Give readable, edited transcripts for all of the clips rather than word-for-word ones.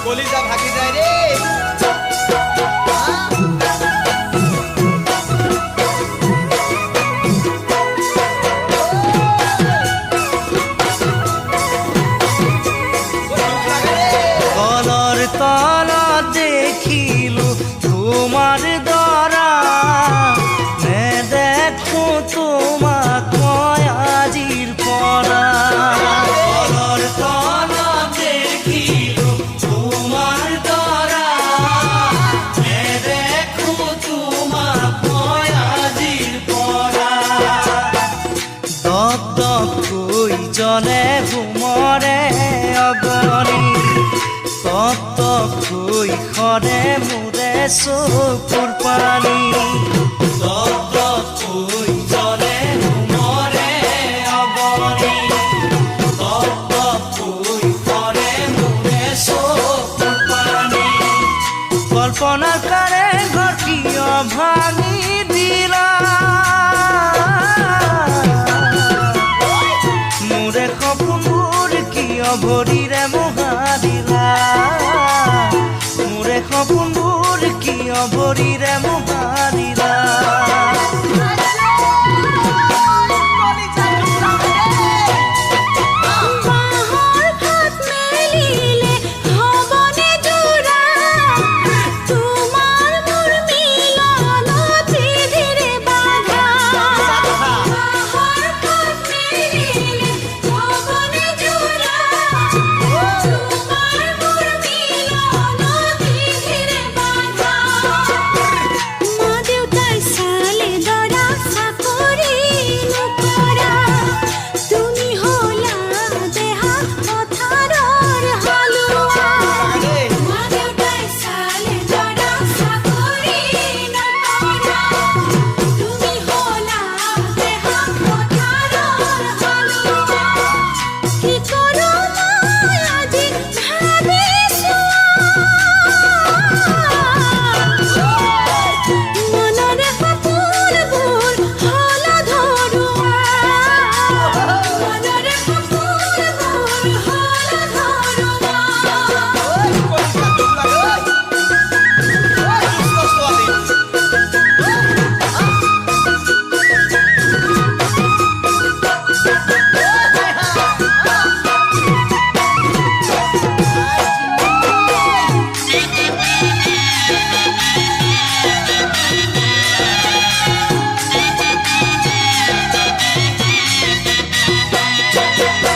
কলিজা ভাগি যায় রে কলর তলত দেখিলো তোমার দরা নে দেখো তোমাক মই আজির পরা কলর তলত দেখিলো তোমার দরা নে দেখো তোমাক মই আজির পরা দক দক কই জলে ঘুমরে অগনি তত কই খরে মুরে চকুৰ পানী তত কই জলে ঘুমৰে অগনি তত কই খৰে মুৰে চকুৰ পানী কল্পনা কৰে ঘৰ কিয় ভাঙি দিলা মুৰে সপোনবোৰ কিয় ভৰিৰে মোহা দিলা মুৰে সপোনবোৰ কিয় ভৰিৰে মোহা দিলা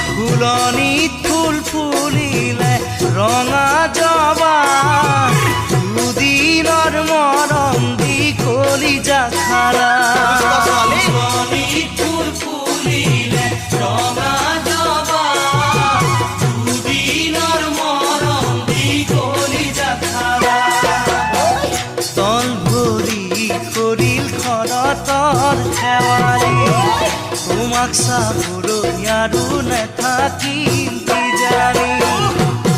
ফুলনিত ফুল ফুলিলে ৰঙা জবা দুদিনৰ মৰম দি কলিজা খালা ফুলনিত ফুল ফুলিলে ৰঙা জবা দুদিনৰ মৰম দি কলিজা খালা তল ভৰি কৰিল খৰতৰ খেৱালি তোমাক চাবলৈ আৰু নাথাকিল কি জানি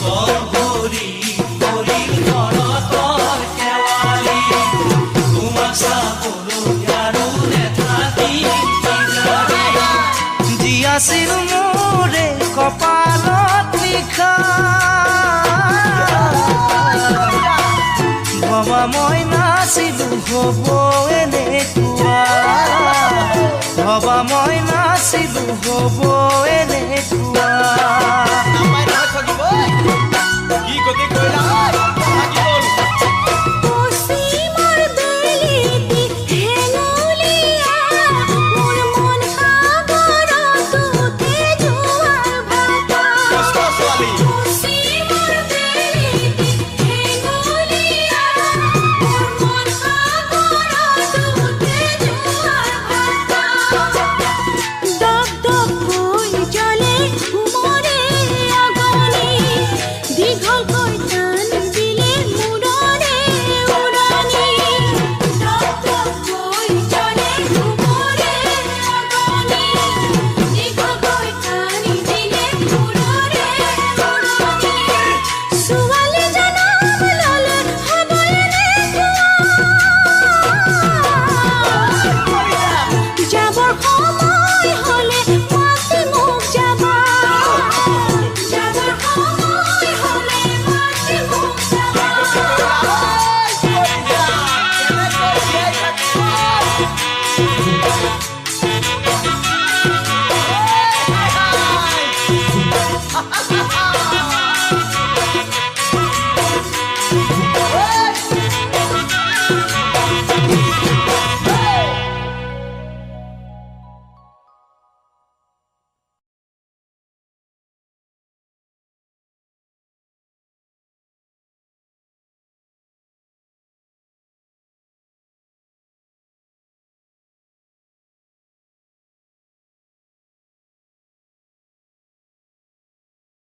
তল ভৰি কৰিল খৰতৰ খেৱালি তোমাক চাবলৈ আৰু নাথাকিল কি জানি যি আছিল মোৰে কপালত লিখা ভবা মই নাছিলো হ'ব এনেকুৱা ভবা মই নাছিলো হ'ব